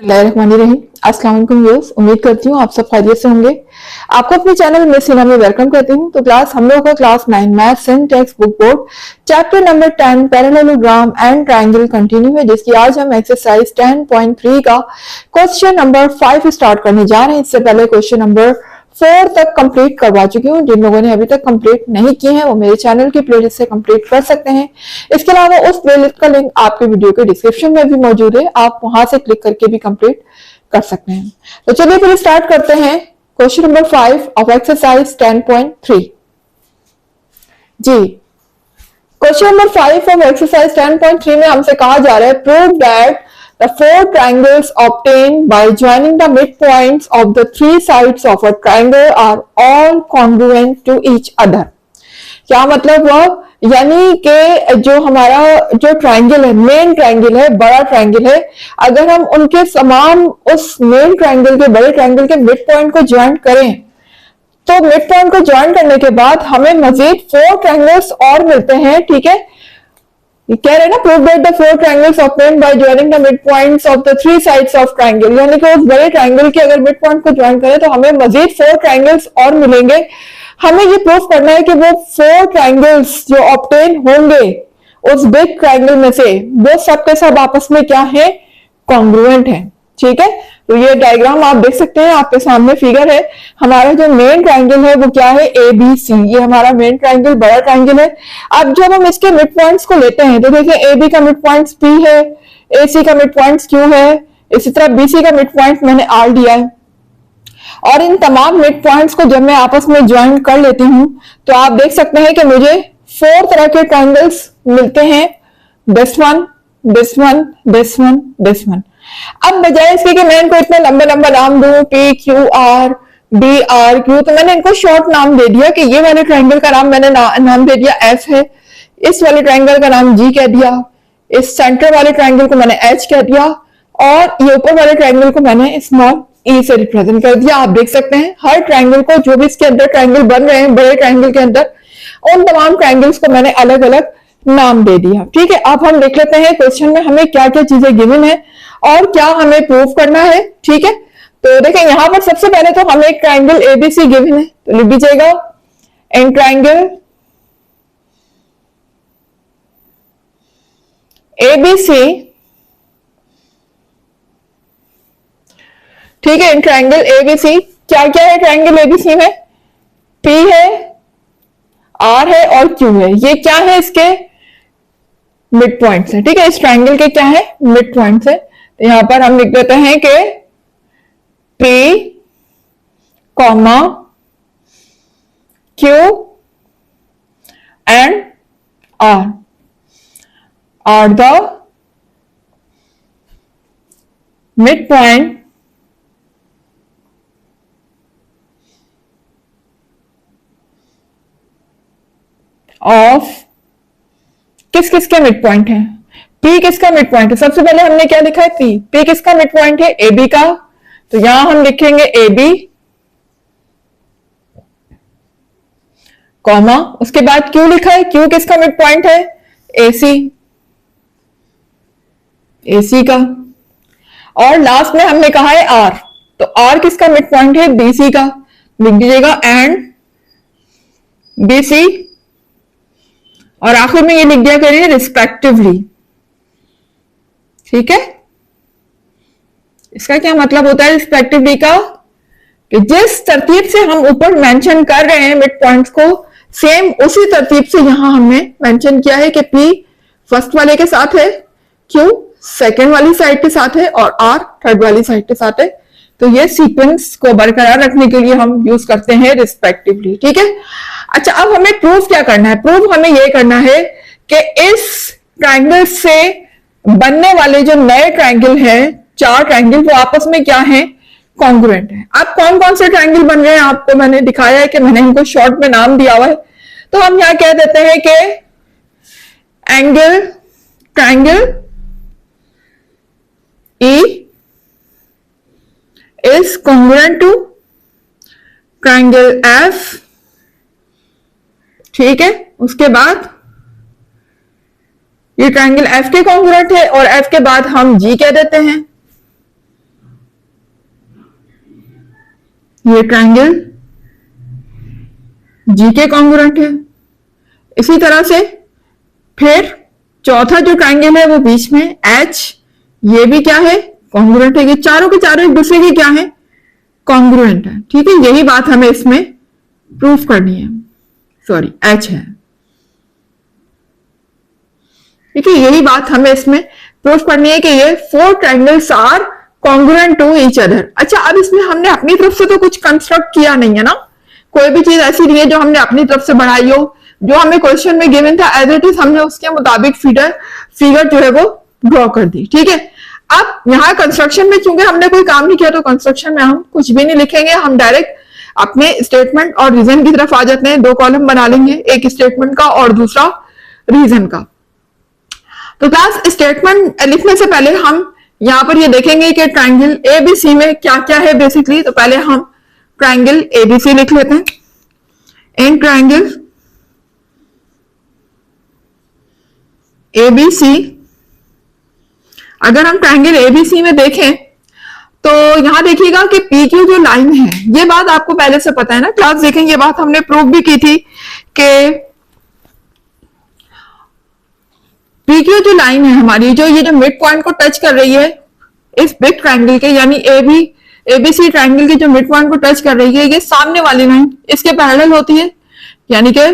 बिस्मिल्लाहिर्रहमानिर्रहीम। अस्सलाम वालेकुम व्यूअर्स, उम्मीद करती हूँ आप सब खैरियत से होंगे। आपको अपने चैनल मिस हिना में वेलकम करती हूँ। तो क्लास हम लोगों का class 9 maths and text book board chapter number 10 parallelogram and triangle continue है, जिसकी आज हम एक्सरसाइज 10.3 का क्वेश्चन नंबर 5 स्टार्ट करने जा रहे हैं। इससे पहले क्वेश्चन नंबर 4 तक कंप्लीट करवा चुकी हूँ। जिन लोगों ने अभी तक कंप्लीट नहीं किए हैं वो मेरे चैनल की प्लेलिस्ट से कंप्लीट कर सकते हैं। इसके अलावा उस प्लेलिस्ट का लिंक आपके वीडियो के डिस्क्रिप्शन में भी मौजूद है, आप वहां से क्लिक करके भी कंप्लीट कर सकते हैं। तो चलिए फिर स्टार्ट करते हैं क्वेश्चन नंबर 5 ऑफ एक्सरसाइज 10.3। जी, क्वेश्चन नंबर 5 ऑफ एक्सरसाइज 10.3 में हमसे कहा जा रहा है prove that the four triangles obtained by joining the midpoints of the three sides of a triangle are all congruent to each other। क्या मतलब हुआ? यानी कि जो हमारा जो ट्रायंगल है, मेन ट्रायंगल है, बड़ा ट्रायंगल है, अगर हम उनके समान उस मेन ट्रायंगल के बड़े ट्रायंगल के मिड पॉइंट को ज्वाइन करें तो मिड पॉइंट को ज्वाइन करने के बाद हमें मजीद 4 ट्रायंगल्स और मिलते हैं। ठीक है, ये कह रहे हैं ना prove that the 4 triangles obtained by joining the mid points of the 3 sides of triangle, यानी कि उस बड़े ट्रायंगल के अगर मिड पॉइंट को ज्वाइन करें तो हमें मजीद 4 ट्रायंगल्स और मिलेंगे। हमें ये प्रूव करना है कि वो 4 ट्रायंगल्स जो ऑब्टेन होंगे उस बिग ट्रायंगल में से वो सब के सब आपस में क्या है? कॉन्ग्रुएंट है। ठीक है, तो ये डायग्राम आप देख सकते हैं, आपके सामने फिगर है। हमारा जो मेन ट्रायंगल है वो क्या है? ABC। ये हमारा मेन ट्रायंगल बड़ा ट्रायंगल है। अब जब हम इसके मिड पॉइंट्स को लेते हैं तो देखिए AB का मिड पॉइंट P है, AC का मिड पॉइंट Q है, इसी तरह BC का मिड पॉइंट मैंने R दिया है। और इन तमाम मिड पॉइंट्स को जब मैं आपस में ज्वाइन कर लेती हूं तो आप देख सकते हैं कि मुझे 4 तरह के ट्रायंगल्स मिलते हैं, this one, this one, this one, this one. अब बजाय इसके कि मैं इनको इतना लंबा लंबा नाम दूं PQR BRQ, तो मैंने इनको शॉर्ट नाम दे दिया कि ये वाले ट्रायंगल का नाम मैंने नाम दे दिया F है, इस वाले ट्रायंगल का नाम G कह दिया, इस सेंटर वाले ट्रायंगल को मैंने H कह दिया और ये ऊपर वाले ट्रायंगल को मैंने स्मॉल E से रिप्रेजेंट कर दिया। आप देख सकते हैं हर ट्रायंगल को, जो भी इसके अंदर ट्रायंगल बन रहे हैं बड़े ट्रायंगल के अंदर, उन तमाम ट्रायंगल्स को मैंने अलग अलग नाम दे दिया। ठीक है, अब हम देख लेते हैं क्वेश्चन में हमें क्या क्या चीजें गिवन है और क्या हमें प्रूव करना है। ठीक है, तो देखें यहां पर सबसे पहले तो हमें एक ट्रायंगल ABC गिवन है, तो लिख दीजिएगा इन ट्रायंगल ABC। ठीक है, इन ट्रायंगल ABC क्या क्या है? ट्रायंगल ABC में P है, R है और Q है। ये क्या है? इसके मिड पॉइंट्स है। ठीक है, इस ट्रायंगल के क्या है? मिड पॉइंट्स है। तो यहां पर हम लिख देते हैं कि P, Q and R are the midpoint of किस किस के मिड पॉइंट है? P किसका मिड पॉइंट है? सबसे पहले हमने क्या लिखा है? P किसका मिड पॉइंट है? AB का। तो यहां हम लिखेंगे AB कॉमा, उसके बाद Q लिखा है, Q किसका मिड पॉइंट है? AC का। और लास्ट में हमने कहा है R, तो R किसका मिड पॉइंट है? BC का। लिख दीजिएगा एंड BC और आखिर में ये लिख दिया करिए रिस्पेक्टिवली। ठीक है, इसका क्या मतलब होता है रिस्पेक्टिवली का? कि जिस तरतीब से हम ऊपर मेंशन कर रहे हैं मिड पॉइंट्स को, सेम उसी तरतीब से यहां हमने मेंशन किया है कि P फर्स्ट वाले के साथ है, Q सेकंड वाली साइड के साथ है और R थर्ड वाली साइड के साथ है। तो ये सीक्वेंस को बरकरार रखने के लिए हम यूज करते हैं रिस्पेक्टिवली। ठीक है, अच्छा अब हमें प्रूफ क्या करना है? प्रूफ हमें यह करना है कि इस ट्रायंगल से बनने वाले जो नए ट्रायंगल हैं, 4 ट्रायंगल, वो आपस में क्या है? कॉन्ग्रुएंट है। अब कौन कौन से ट्रायंगल बन रहे हैं आपको मैंने दिखाया है कि मैंने इनको शॉर्ट में नाम दिया हुआ है। तो हम यहां कह देते हैं कि angle triangle E is congruent to triangle F। ठीक है, उसके बाद ये ट्रायंगल एफ के कॉन्ग्रुएंट है और एफ के बाद हम जी कह देते हैं। ये ट्रायंगल जी के कॉन्ग्रुएंट है। इसी तरह से फिर चौथा जो ट्रायंगल है वो बीच में एच, ये भी क्या है, कॉन्ग्रुएंट है। ये चारों के चारों एक दूसरे के क्या है, कॉन्ग्रुएंट है। ठीक है, यही बात हमें इसमें प्रूफ करनी है। सॉरी, एच है। ठीक है, यही बात हमें इसमें प्रूफ करनी है कि ये 4 triangles are congruent to each other. अच्छा, अब इसमें हमने अपनी तरफ से तो कुछ कंस्ट्रक्ट किया नहीं है ना, कोई भी चीज ऐसी नहीं है जो हमने अपनी तरफ से बढ़ाई हो। जो हमें क्वेश्चन में गिवन था एज इट इज हमने उसके मुताबिक फिगर जो है वो ड्रॉ कर दी। ठीक है, अब यहाँ कंस्ट्रक्शन में चूंकि हमने कोई काम नहीं किया तो कंस्ट्रक्शन में हम कुछ भी नहीं लिखेंगे, हम डायरेक्ट अपने स्टेटमेंट और रीजन की तरफ आ जाते हैं। 2 कॉलम बना लेंगे, एक स्टेटमेंट का और दूसरा रीजन का। तो क्लास स्टेटमेंट लिखने से पहले हम यहां पर ये देखेंगे कि ट्रायंगल एबीसी में क्या क्या है बेसिकली। तो पहले हम ट्रायंगल एबीसी लिख लेते हैं। इन ट्रायंगल एबीसी, अगर हम ट्रायंगल एबीसी में देखें तो यहां देखिएगा कि पी क्यू जो लाइन है, ये बात आपको पहले से पता है ना, क्लास देखेंगे, ये बात हमने प्रूव भी की थी कि पी क्यू जो लाइन है हमारी, जो ये जो मिड पॉइंट को टच कर रही है इस बिग ट्रायंगल के, यानी एबीसी ट्रायंगल के जो मिड पॉइंट को टच कर रही है, ये सामने वाली लाइन इसके पैरेलल होती है। यानी कि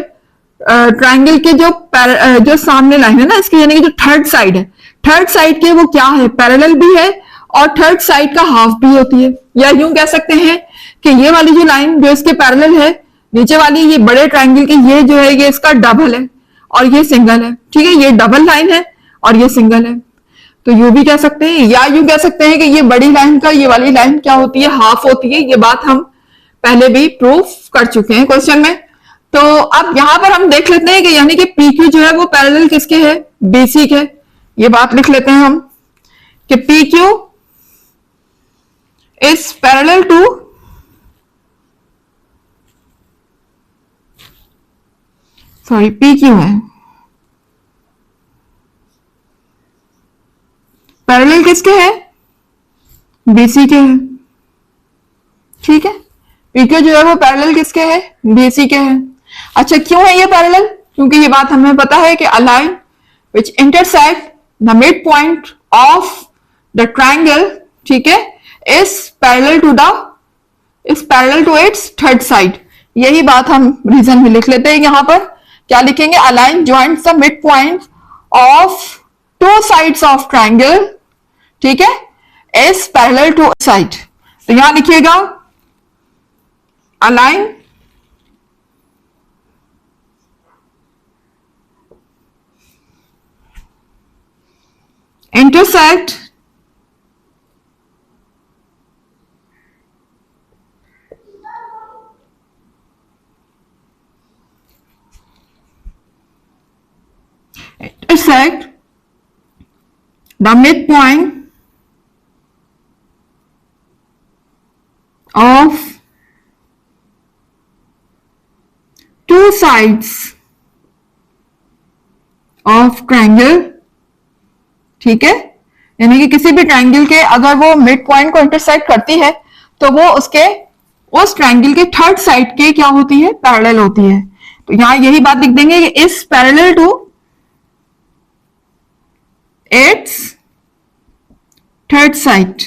ट्रायंगल के जो सामने लाइन है ना इसकी, यानी कि जो थर्ड साइड है, थर्ड साइड के वो क्या है, पैरेलल भी है और थर्ड साइड का हाफ भी होती है। या यूं कह सकते हैं कि ये वाली जो लाइन जो इसके पैरेलल है नीचे वाली, ये बड़े ट्रायंगल की, ये जो है ये इसका डबल है और ये सिंगल है। ठीक है, ये डबल लाइन है और ये सिंगल है। तो यूं भी कह सकते हैं, या यूं कह सकते हैं कि ये बड़ी लाइन का ये वाली लाइन क्या होती है, हाफ होती है। ये बात हम पहले भी प्रूफ कर चुके हैं क्वेश्चन में। तो अब यहां पर हम देख लेते हैं कि यानी कि पी क्यू जो है वो पैरेलल किसके है, बीसी के। ये बात लिख लेते हैं हम कि P Q is parallel to P Q है पैरेलल किसके है, बीसी के है। ठीक है, पी क्यू जो है वो पैरेलल किसके है, बीसी के है। अच्छा, क्यों है ये पैरेलल, क्योंकि ये बात हमें पता है कि a line which intersect the mid point of the triangle, ठीक है, is parallel to its third side. यही बात हम रीजन में लिख लेते हैं। यहां पर क्या लिखेंगे, a line joints the mid point of 2 sides of triangle, ठीक है, इज पैरेलल टू साइड। तो यहां लिखिएगा a line intersect the midpoint of 2 sides of triangle, ठीक है, यानी कि किसी भी ट्रायंगल के अगर वो मिड पॉइंट को इंटरसेक्ट करती है तो वो उस ट्रायंगल के थर्ड साइड के क्या होती है, पैरेलल होती है। तो यहां यही बात लिख देंगे कि is parallel to its third side.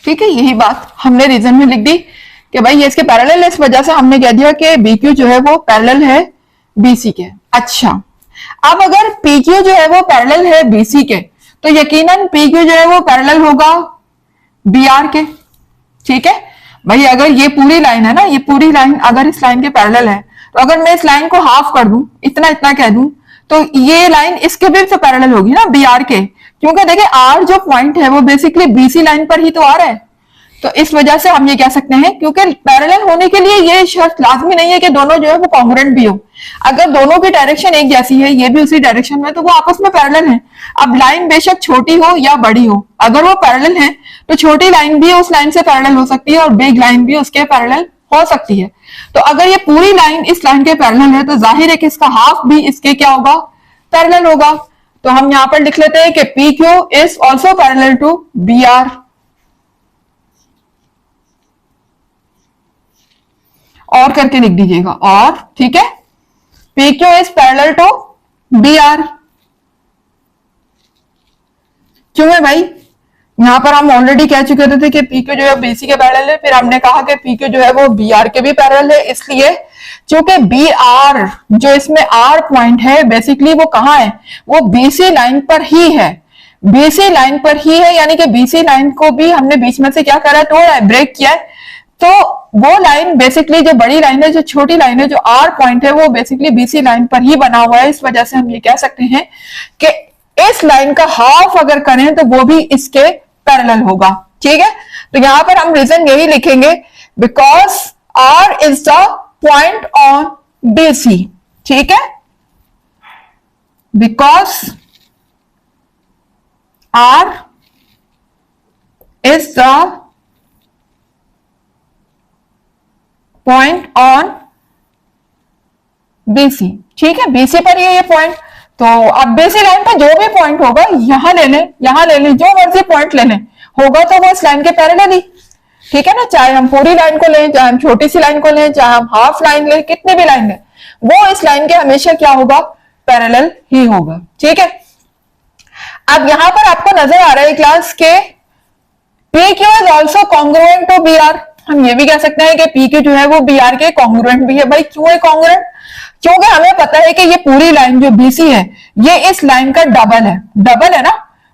ठीक है, यही बात हमने रीजन में लिख दी कि भाई ये इसके पैरेलल है, इस वजह से हमने कह दिया कि बी क्यू जो है वो पैरेलल है बीसी के। अच्छा, अब अगर पी क्यू जो है वो पैरेलल है बीसी के तो यकीनन पी क्यू जो है वो पैरेलल होगा बी आर के। ठीक है भाई, अगर ये पूरी लाइन है ना, ये पूरी लाइन अगर इस लाइन के पैरेलल है तो अगर मैं इस लाइन को हाफ कर दूं, इतना इतना कह दूं, तो ये लाइन इसके भी तो पैरेलल होगी ना बी आर के, क्योंकि देखिए आर जो पॉइंट है वो बेसिकली बीसी लाइन पर ही तो आ रहा है। तो इस वजह से हम ये कह सकते हैं, क्योंकि पैरेलल होने के लिए ये शर्त लाजमी नहीं है कि दोनों जो है वो कॉन्ग्रुएंट भी हो। अगर दोनों की डायरेक्शन एक जैसी है, ये भी उसी डायरेक्शन में, तो वो आपस में पैरेलल है। अब लाइन बेशक छोटी हो या बड़ी हो, अगर वो पैरेलल है तो छोटी लाइन भी उस लाइन से पैरेलल हो सकती है और बिग लाइन भी उसके पैरेलल हो सकती है। तो अगर ये पूरी लाइन इस लाइन के पैरेलल है तो जाहिर है कि इसका हाफ भी इसके क्या होगा, पैरेलल होगा। तो हम यहां पर लिख लेते हैं कि P Q is also parallel to B R, और करके लिख दीजिएगा, और ठीक है, P Q is parallel to B R. क्यों है भाई, यहां पर हम ऑलरेडी कह चुके थे कि पी क्यू जो है बीसी के पैरेलल है, फिर हमने कहा कि पी क्यू जो है वो बी आर के भी पैरेलल है, इसलिए क्योंकि बी आर जो इसमें आर पॉइंट है बेसिकली वो कहां है, वो बीसी लाइन पर ही है, बीसी लाइन पर ही है, यानी कि बीसी लाइन को भी हमने बीच में से क्या करा है, तोड़ा है, ब्रेक किया है। तो वो लाइन बेसिकली जो बड़ी लाइन है, जो छोटी लाइन है, जो आर पॉइंट है, वो बेसिकली बीसी लाइन पर ही बना हुआ है। इस वजह से हम ये कह सकते हैं कि इस लाइन का हाफ अगर करें तो वो भी इसके पैरेलल होगा। ठीक है, तो यहां पर हम रीजन यही लिखेंगे, because R is the point on BC. ठीक है, because R is the point on BC. ठीक है, बीसी पर ये पॉइंट, तो अब बीसी लाइन पर जो भी पॉइंट होगा यहां ले लें, यहां ले लें, जो मर्जी पॉइंट ले लें, होगा तो वो इस लाइन के पैरेलल ही। ठीक है ना, चाहे हम पूरी लाइन को लें, चाहे हम छोटी सी लाइन को लें, चाहे हम हाफ लाइन लें, कितने भी लाइन लें, वो इस लाइन के हमेशा क्या होगा, पैरेलल ही होगा। ठीक है, अब यहां पर आपको नजर आ रहा है क्लास के P Q is also congruent to B R. हम ये भी कह सकते हैं कि पी क्यू जो है वो बी आर के कॉन्ग्रुएंट भी है। भाई क्यों है कॉन्ग्रुएंट, क्योंकि हमें पता है कि ये पूरी लाइन जो बीसी है ये इस लाइन का डबल है, डबल है ना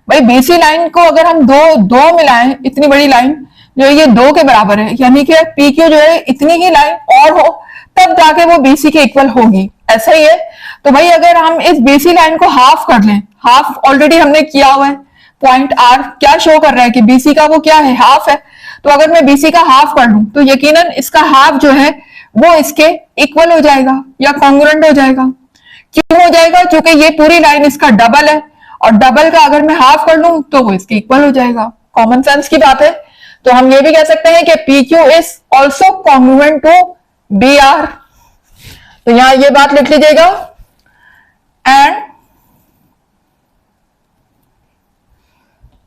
भाई। बीसी लाइन को अगर हम दो मिलाएं, इतनी बड़ी लाइन जो ये 2 के बराबर है, यानी कि पी क्यू जो है इतनी ही लाइन और हो तब जाके वो बीसी के इक्वल होगी, ऐसा ही है। तो भाई अगर हम इस बीसी लाइन को हाफ कर लें, हाफ ऑलरेडी हमने किया हुआ है, पॉइंट आर क्या शो कर रहा है कि बीसी का वो क्या है, हाफ है। तो अगर मैं बीसी का हाफ कर लूं तो यकीनन इसका हाफ जो है वो इसके इक्वल हो जाएगा या कॉन्ग्रुएंट हो जाएगा। क्यों हो जाएगा, क्योंकि ये पूरी लाइन इसका डबल है, और डबल का अगर मैं हाफ कर लूं तो वो इसके इक्वल हो जाएगा। कॉमन सेंस की बात है। तो हम ये भी कह सकते हैं कि P Q is also congruent to B R. तो यहां ये बात लिख लीजिएगा, and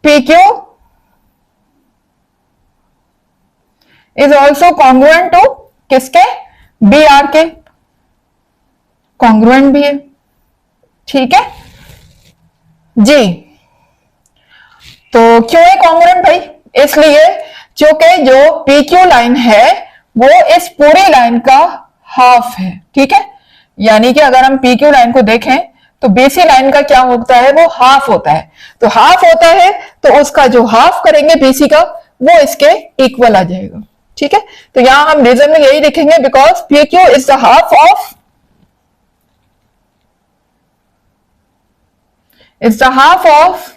P Q is also congruent to किसके, बी आर के, कॉन्ग्रुएंट भी है। ठीक है जी, तो क्यों है कॉन्ग्रुएंट भाई, इसलिए क्योंकि जो पी क्यू लाइन है वो इस पूरी लाइन का हाफ है। ठीक है, यानी कि अगर हम पी क्यू लाइन को देखें तो बीसी लाइन का क्या होता है, वो हाफ होता है। तो हाफ होता है तो उसका जो हाफ करेंगे बीसी का वो इसके इक्वल आ जाएगा। ठीक है, तो यहां हम रीजन में यही लिखेंगे, because P Q is the half of, is the half of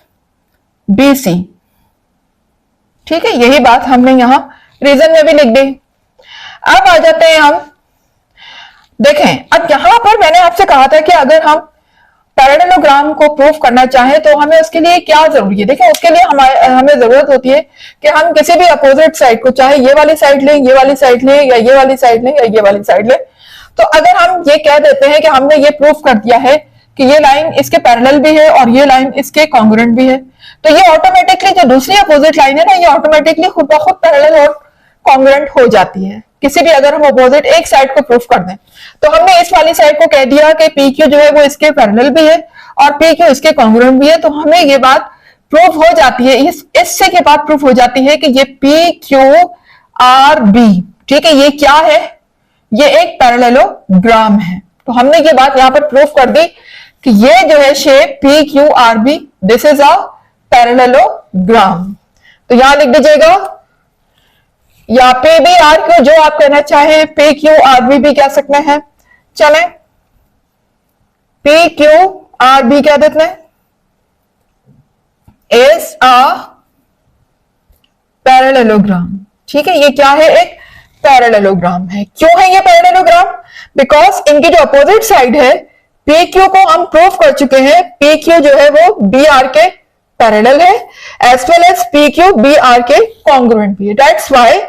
BC. ठीक है, यही बात हमने यहां रीजन में भी लिख दी। अब आ जाते हैं हम, देखें अब यहां पर मैंने आपसे कहा था कि अगर हम पैरेललोग्राम को प्रूफ करना चाहें तो हमें उसके लिए क्या जरूरी है। देखिए उसके लिए हमें जरूरत होती है कि हम किसी भी अपोजिट साइड को, चाहे ये वाली साइड लें, ये वाली साइड लें, या ये वाली साइड लें, या ये वाली साइड लें, तो अगर हम ये कह देते हैं कि हमने ये प्रूफ कर दिया है कि ये लाइन इसके पैरेलल भी है और ये लाइन इसके कॉन्ग्रुएंट भी है, तो ये ऑटोमेटिकली जो दूसरी अपोजिट लाइन है ना, ये ऑटोमेटिकली खुद ब खुद पैरेलल और कॉन्ग्रुएंट हो जाती है। किसी भी अगर हम अपोजिट एक साइड को प्रूफ कर दें, तो हमने इस वाली साइड को कह दिया कि पी क्यू जो है वो इसके पैरेलल भी है और पी क्यू इसके कॉन्ग्रुएंट भी है, तो हमें ये बात प्रूफ हो जाती है, इससे के बाद प्रूफ हो जाती है कि ये पी क्यू आर बी, ठीक है, ये क्या है, ये एक पैरेललोग्राम है। तो हमने ये बात यहां पर प्रूफ कर दी कि ये जो है shape P Q R B, this is a parallelogram. तो यहां लिख दीजिएगा, या पी बी आर क्यू जो आप कहना चाहें, पी क्यू आर बी भी कह सकते हैं। चलें, पी क्यू आर बी कह देते हैं, इज अ पैरेललोग्राम। ठीक है, ये क्या है, एक पैरेललोग्राम है। क्यों है ये पैरेललोग्राम, बिकॉज इनकी जो अपोजिट साइड है पी क्यू को हम प्रूव कर चुके हैं, पी क्यू जो है वो बी आर के पैरेलल है, as well as P Q B R के कॉन्ग्रुएंट भी है। That's why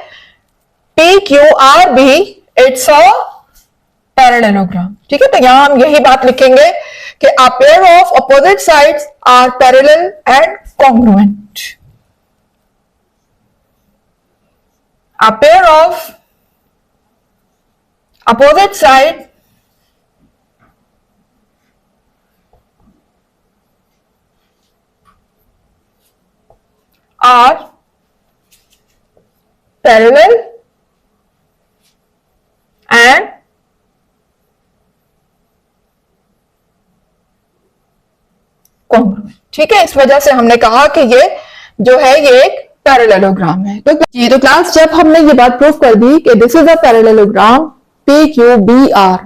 P Q R B it's a parallelogram. ठीक है, तो यहां हम यही बात लिखेंगे कि a pair of opposite sides are parallel and congruent. A pair of opposite sides are parallel and congruent. ठीक है, इस वजह से हमने कहा कि ये जो है ये एक पैरेललोग्राम है। तो ये तो क्लास जब हमने ये बात प्रूव कर दी कि this is a parallelogram P Q B R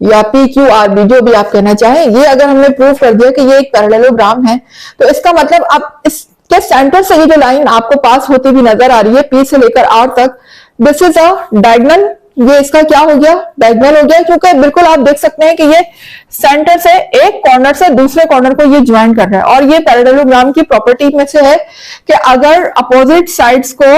या पी क्यू आर बी, जो भी आप कहना चाहें, ये अगर हमने प्रूव कर दिया कि ये एक पैरेललोग्राम है, तो इसका मतलब अब इसके सेंटर से ये जो लाइन आपको पास होती हुई नजर आ रही है पी से लेकर आर तक, दिस इज अ डायगोनल। ये इसका क्या हो गया, डायगोनल हो गया, क्योंकि बिल्कुल आप देख सकते हैं कि ये सेंटर से एक कॉर्नर से दूसरे कॉर्नर को ये ज्वाइन कर रहा है। और ये पैरेललोग्राम की प्रॉपर्टी में से है कि अगर अपोजिट साइड्स को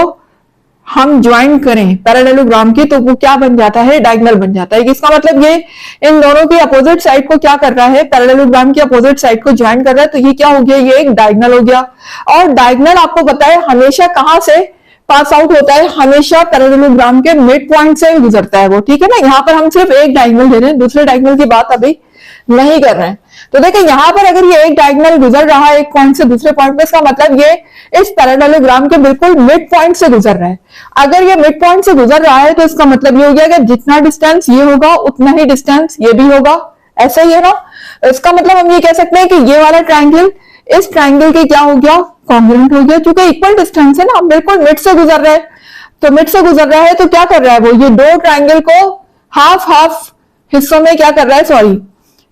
हम ज्वाइन करें पैरेललोग्राम की, तो वो क्या बन जाता है, डायगोनल बन जाता है। इसका मतलब ये इन दोनों की अपोजिट साइड को क्या कर रहा है, पैरेललोग्राम की अपोजिट साइड को ज्वाइन कर रहा है, तो ये क्या हो गया, ये एक डायगोनल हो गया। और डायगोनल आपको पता है हमेशा कहां से पास आउट होता है, हमेशा पैरेललोग्राम के मिड पॉइंट से गुजरता है वो। ठीक है ना, यहाँ पर हम सिर्फ एक डायगोनल ले रहे हैं, दूसरे डायगोनल की बात अभी नहीं कर रहे हैं। तो देखिए यहाँ पर अगर ये एक डायगोनल गुजर रहा है एक पॉइंट से दूसरे पॉइंट पे, इसका मतलब ये इस पैरेललोग्राम के बिल्कुल मिड पॉइंट से गुजर रहा है। अगर ये मिड पॉइंट से गुजर रहा है तो इसका मतलब ये हो गया कि जितना डिस्टेंस ये होगा उतना ही डिस्टेंस ये भी होगा, ऐसा ही है ना। इसका मतलब हम ये कह सकते हैं कि ये वाला ट्रायंगल इस ट्रायंगल के क्या हो गया, कॉन्ग्रुएंट हो गया, क्योंकि इक्वल डिस्टेंस है ना, बिल्कुल मिड से गुजर रहा है। तो मिड से गुजर रहा है तो क्या कर रहा है वो, ये दो ट्रायंगल को हाफ हाफ हिस्सों में क्या कर रहा है, सॉरी,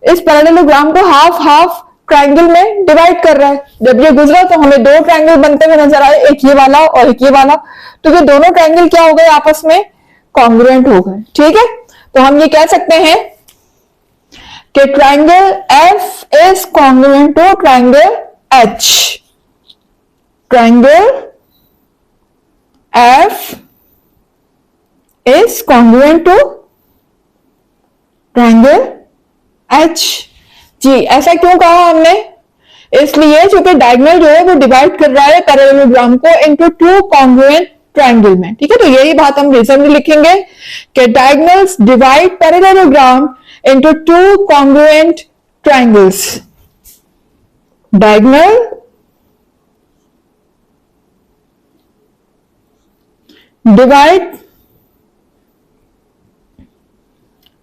इस पैरेललोग्राम को हाफ हाफ ट्रायंगल में डिवाइड कर रहा है। जब ये गुजरा तो हमें दो ट्रायंगल बनते हुए नजर आए, एक ये वाला और एक ये वाला। तो ये दोनों ट्रायंगल क्या हो गए, आपस में कॉन्ग्रुएंट हो गए। ठीक है, तो हम ये कह सकते हैं कि triangle F is congruent to triangle H. Triangle F is congruent to triangle H. जी, ऐसा क्यों कहा हमने, इसलिए क्योंकि डायगोनल जो है वो डिवाइड कर रहा है पैरेललोग्राम को इनटू टू कॉन्ग्रुएंट ट्रायंगल में। ठीक है, तो यही बात हम रीजन में लिखेंगे कि diagonals divide parallelogram into two congruent triangles. Diagonal divide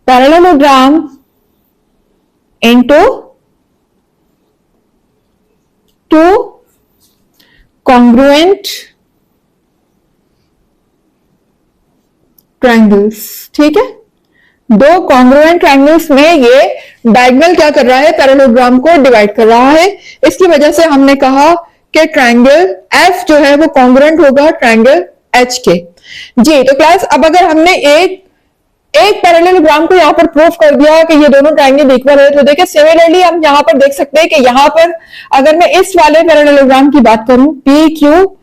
parallelogram into two congruent triangles। ठीक है, दो कॉन्ग्रुएंट ट्रायंगल्स में ये डायगोनल क्या कर रहा है, पैरेललोग्राम को डिवाइड कर रहा है। इसकी वजह से हमने कहा कि ट्रायंगल एफ जो है वो कॉन्ग्रुएंट होगा ट्रायंगल एच के। जी, तो क्लास अब अगर हमने एक पैरेललोग्राम को यहाँ पर प्रूव कर दिया कि ये दोनों ट्रायंगल इक्वल है, तो देखिए सिमिलरली हम यहाँ पर देख सकते हैं कि यहाँ पर अगर मैं इस वाले पैरेललोग्राम की बात करूं पी क्यू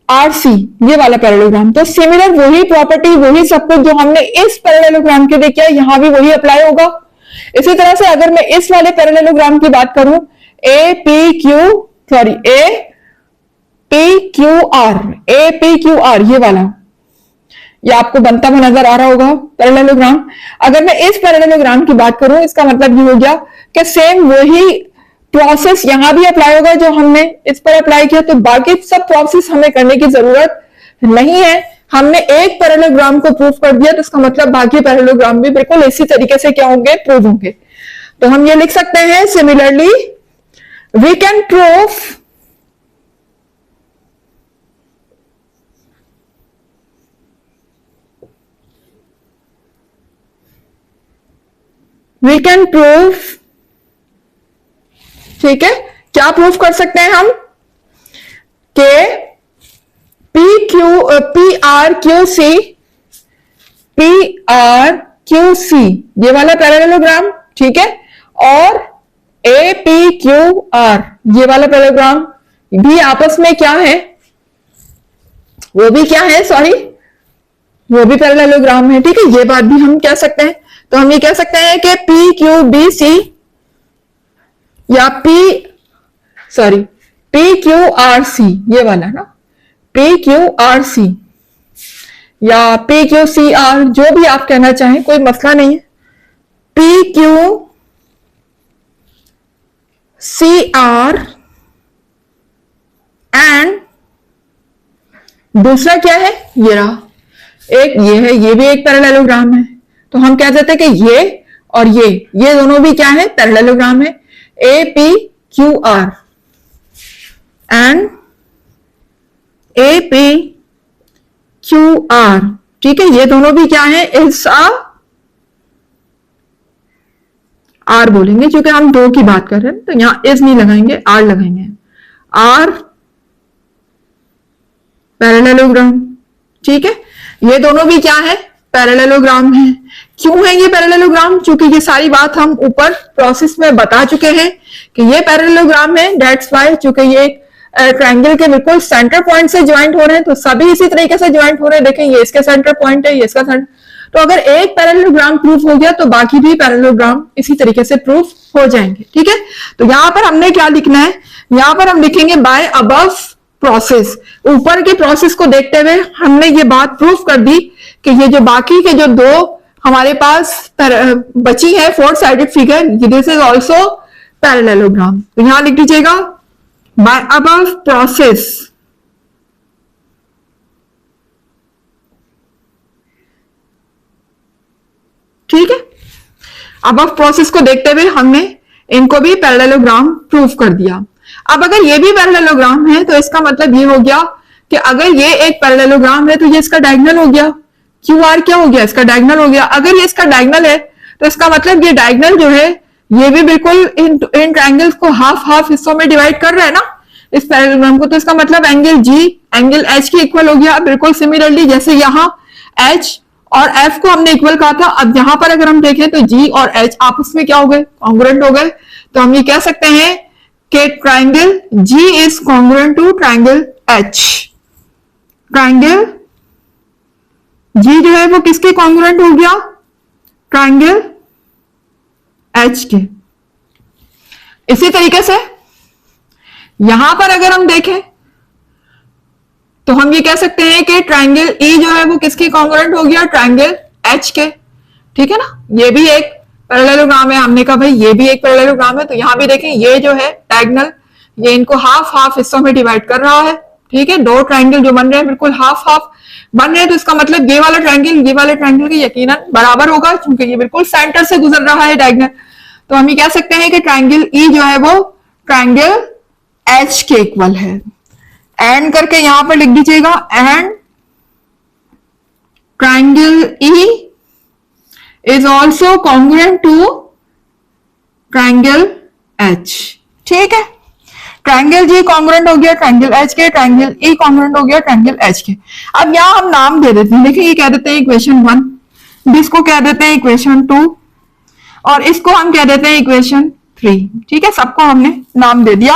आर सी, ये वाला पैरेललोग्राम, तो सिमिलर वही प्रॉपर्टी वही सब कुछ जो हमने इस पैरेललोग्राम के लिए किया यहाँ भी वही अप्लाई होगा। इसी तरह से अगर मैं इस वाले पैरेललोग्राम की बात करूं ए पी क्यू आर, ये वाला, ये आपको बनता हुआ नजर आ रहा होगा पैरेललोग्राम। अगर मैं इस पैरेललोग्राम की बात करूं, इसका मतलब ये हो गया कि सेम वही प्रोसेस यहां भी अप्लाई होगा जो हमने इस पर अप्लाई किया। तो बाकी सब प्रोसेस हमें करने की जरूरत नहीं है, हमने एक पैरेललोग्राम को प्रूव कर दिया, तो इसका मतलब बाकी पैरेललोग्राम भी बिल्कुल इसी तरीके से क्या होंगे, प्रूव होंगे। तो हम ये लिख सकते हैं सिमिलरली वी कैन प्रूव ठीक है, क्या प्रूफ कर सकते हैं हम कि पी आर क्यू सी ये वाला पैरेललोग्राम, ठीक है, और ए पी क्यू आर ये वाला पैरेललोग्राम भी आपस में क्या है, वो भी क्या है, सॉरी, वो भी पैरेललोग्राम है। ठीक है, ये बात भी हम कह सकते हैं। तो हम ये कह सकते हैं कि पी क्यू बी सी या पी क्यू आर सी, ये वाला ना, पी क्यू आर सी या पी क्यू सी आर, जो भी आप कहना चाहें, कोई मसला नहीं है। P Q C R and दूसरा क्या है, ये रहा, एक ये है, ये भी एक पैरेललोग्राम है। तो हम कह देते हैं कि ये और ये दोनों भी क्या है, पैरेललोग्राम है। A P Q are and A P Q are, ठीक है, ये दोनों भी क्या है, इज अ आर बोलेंगे क्योंकि हम दो की बात कर रहे हैं, तो यहां इज नहीं लगाएंगे, आर लगाएंगे। आर पैरेललोग्राम, ठीक है, ये दोनों भी क्या है, पैरेललोग्राम है। क्यों है ये पैरेललोग्राम? क्योंकि ये सारी बात हम ऊपर प्रोसेस में बता चुके हैं कि ये पैरेललोग्राम है, दैट्स वाई। चूंकि ये ट्रायंगल के बिल्कुल सेंटर पॉइंट से ज्वाइंट हो रहे हैं, तो सभी इसी तरीके से ज्वाइंट हो रहे हैं। देखें, ये इसके सेंटर पॉइंट है, ये इसका सेंटर, तो अगर एक पैरेललोग्राम प्रूफ हो गया तो बाकी भी पैरेललोग्राम इसी तरीके से प्रूफ हो जाएंगे, ठीक है। तो यहां पर हमने क्या लिखना है, यहां पर हम लिखेंगे बाय अबव प्रोसेस। ऊपर के प्रोसेस को देखते हुए हमने ये बात प्रूफ कर दी कि ये जो बाकी के जो दो हमारे पास बची है four sided figure, this is also parallelogram. तो यहां लिख दीजिएगा बाय अबव प्रोसेस, ठीक है। अबव प्रोसेस को देखते हुए हमने इनको भी पैरेललोग्राम प्रूफ कर दिया। अब अगर ये भी पैरेललोग्राम है तो इसका मतलब ये हो गया कि अगर ये एक पैरेललोग्राम है तो ये इसका डायगोनल हो गया। क्यू आर क्या हो गया, इसका डायगोनल हो गया। अगर ये इसका डायगोनल है तो इसका मतलब ये डायगोनल जो है ये भी बिल्कुल इन ट्रायंगल्स को हाफ हाफ हिस्सों में डिवाइड कर रहा है ना इस पैरेललोग्राम को, तो इसका मतलब एंगल जी एंगल एच के इक्वल हो गया। बिल्कुल सिमिलरली जैसे यहाँ एच और एफ को हमने इक्वल कहा था, अब यहां पर अगर हम देखें तो जी और एच आपस में क्या हो गए, कॉन्ग्रुएंट हो गए। तो हम ये कह सकते हैं कि triangle G is congruent to triangle H. Triangle G जो है वो किसके कॉन्ग्रुएंट हो गया, ट्रायंगल एच के। इसी तरीके से यहां पर अगर हम देखें तो हम ये कह सकते हैं कि ट्रायंगल ई जो है वो किसके कॉन्ग्रुएंट हो गया, ट्रायंगल एच के, ठीक है ना। ये भी एक पैरेललोग्राम है, हमने कहा भाई ये भी एक पैरेललोग्राम है। तो यहां भी देखें ये जो है डायगोनल, ये इनको हाफ हाफ हिस्सों में डिवाइड कर रहा है, ठीक है। दो ट्रायंगल जो बन रहे हैं बिल्कुल हाफ हाफ बन रहे हैं, तो इसका मतलब ये वाला ट्रायंगल ये वाले ट्रायंगल के यकीनन बराबर होगा क्योंकि ये बिल्कुल सेंटर से गुजर रहा है डायगोनल। तो हम ये कह सकते हैं कि ट्रायंगल ई जो है वो ट्रायंगल एच के इक्वल है। एंड करके यहां पर लिख दीजिएगा and triangle E is also congruent to triangle H, ठीक है। ट्रायंगल जी कॉन्ग्रुएंट हो गया ट्रायंगल एच के, ट्रायंगल ई कॉन्ग्रुएंट हो गया ट्रायंगल एच के। अब यहां हम नाम दे देते हैं, देखिए ये कह देते हैं इक्वेशन 1, इसको कह देते हैं इक्वेशन 2 और इसको हम कह देते हैं इक्वेशन 3, ठीक है। सबको हमने नाम दे दिया।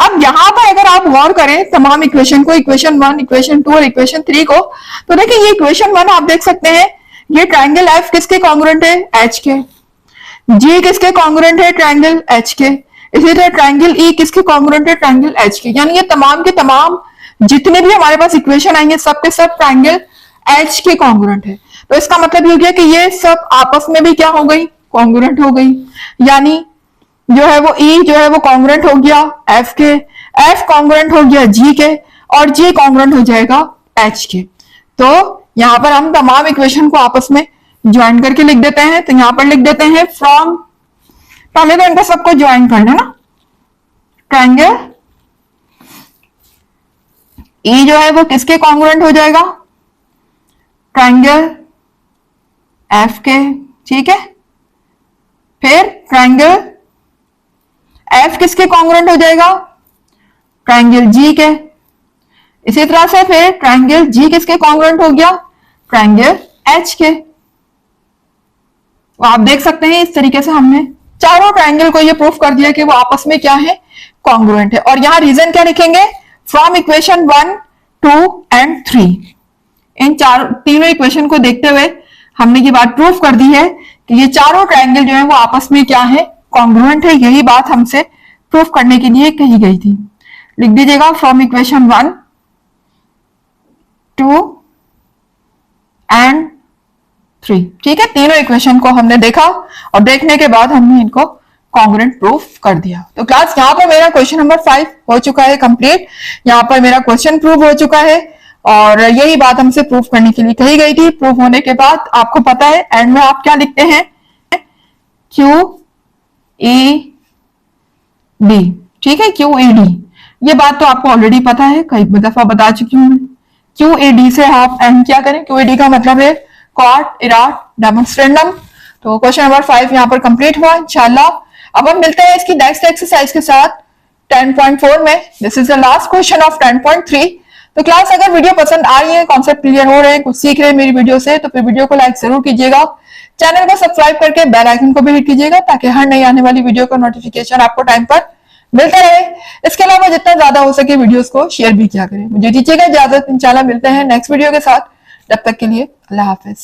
अब यहां पर अगर आप गौर करें तमाम इक्वेशन को, इक्वेशन 1, इक्वेशन 2 और इक्वेशन 3 को, तो देखिए ये इक्वेशन 1 आप देख सकते हैं ये ट्रायंगल एफ किसके कॉन्ग्रुएंट है, एच के। जी किसके कॉन्ग्रुएंट है, ट्रायंगल एच के। इसी तरह ट्रायंगल ई किसके कॉन्ग्रुएंट है, ट्रायंगल एच के। यानी ये तमाम के तमाम जितने भी हमारे पास इक्वेशन आएंगे सब के सब ट्रायंगल एच के कॉन्ग्रुएंट है। तो इसका मतलब ये हो गया कि ये सब आपस में भी क्या हो गई, कॉन्ग्रुएंट हो गई। यानी जो है वो ई जो है वो कॉन्ग्रुएंट हो गया एफ के, एफ कॉन्ग्रुएंट हो गया जी के और जी कॉन्ग्रुएंट हो जाएगा एच के। तो यहां पर हम तमाम इक्वेशन को आपस में ज्वाइन करके लिख देते हैं। तो यहां पर लिख देते हैं फ्रॉम, पहले तो इनको सबको ज्वाइन करना ना, ट्रायंगल ई जो है वो किसके कॉन्ग्रुएंट हो जाएगा, ट्रायंगल एफ के, ठीक है। फिर ट्रायंगल एफ किसके कॉन्ग्रुएंट हो जाएगा, ट्रायंगल जी के। इसी तरह से फिर ट्रायंगल जी किसके कॉन्ग्रुएंट हो गया, ट्रायंगल एच के। तो आप देख सकते हैं इस तरीके से हमने चारों ट्रायंगल को ये प्रूफ कर दिया कि वो आपस में क्या है, कॉन्ग्रुएंट है। और यहां रीजन क्या लिखेंगे, फ्रॉम इक्वेशन 1, 2 एंड 3। इन तीनों इक्वेशन को देखते हुए हमने ये बात प्रूफ कर दी है कि ये चारों ट्रायंगल जो है वो आपस में क्या है, कॉन्ग्रुएंट है, यही बात हमसे प्रूफ करने के लिए कही गई थी। लिख दीजिएगा फ्रॉम इक्वेशन 1, 2 एंड 3। ठीक है, तीनों इक्वेशन को हमने देखा और देखने के बाद हमने इनको कॉन्ग्रुएंट प्रूफ कर दिया। तो क्लास यहाँ पर मेरा क्वेश्चन नंबर 5 हो चुका है कंप्लीट। यहाँ पर मेरा क्वेश्चन प्रूफ हो चुका है और यही बात हमसे प्रूफ करने के लिए कही गई थी। प्रूफ होने के बाद आपको पता है एंड में आप क्या लिखते हैं, क्यू ए डी। ठीक है, क्यू ए डी, ये बात तो आपको ऑलरेडी पता है, कई दफा बता चुकी हूं मैं। क्यू ए डी से आप एंड क्या करें, क्यू ए डी का मतलब है क्वाड इराड डेमोन्स्ट्रेंडम। तो क्वेश्चन नंबर 5 यहाँ पर कंप्लीट हुआ इंशाल्लाह। अब हम मिलते हैं इसकी नेक्स्ट एक्सरसाइज के साथ 10.4 में। This is the last question of 10.3। तो क्लास अगर वीडियो पसंद आ रही है, कॉन्सेप्ट क्लियर हो रहे हैं, कुछ सीख रहे हैं मेरी वीडियो से, तो फिर वीडियो को लाइक जरूर कीजिएगा, चैनल को सब्सक्राइब करके बेल आइकन को भी हिट कीजिएगा ताकि हर नई आने वाली वीडियो का नोटिफिकेशन आपको टाइम पर मिलता रहे। इसके अलावा जितना ज्यादा हो सके वीडियोस को शेयर भी किया करें। मुझे दीजिएगा इजाजत, इंशाल्लाह मिलते हैं नेक्स्ट वीडियो के साथ। जब तक के लिए अल्लाह हाफिज।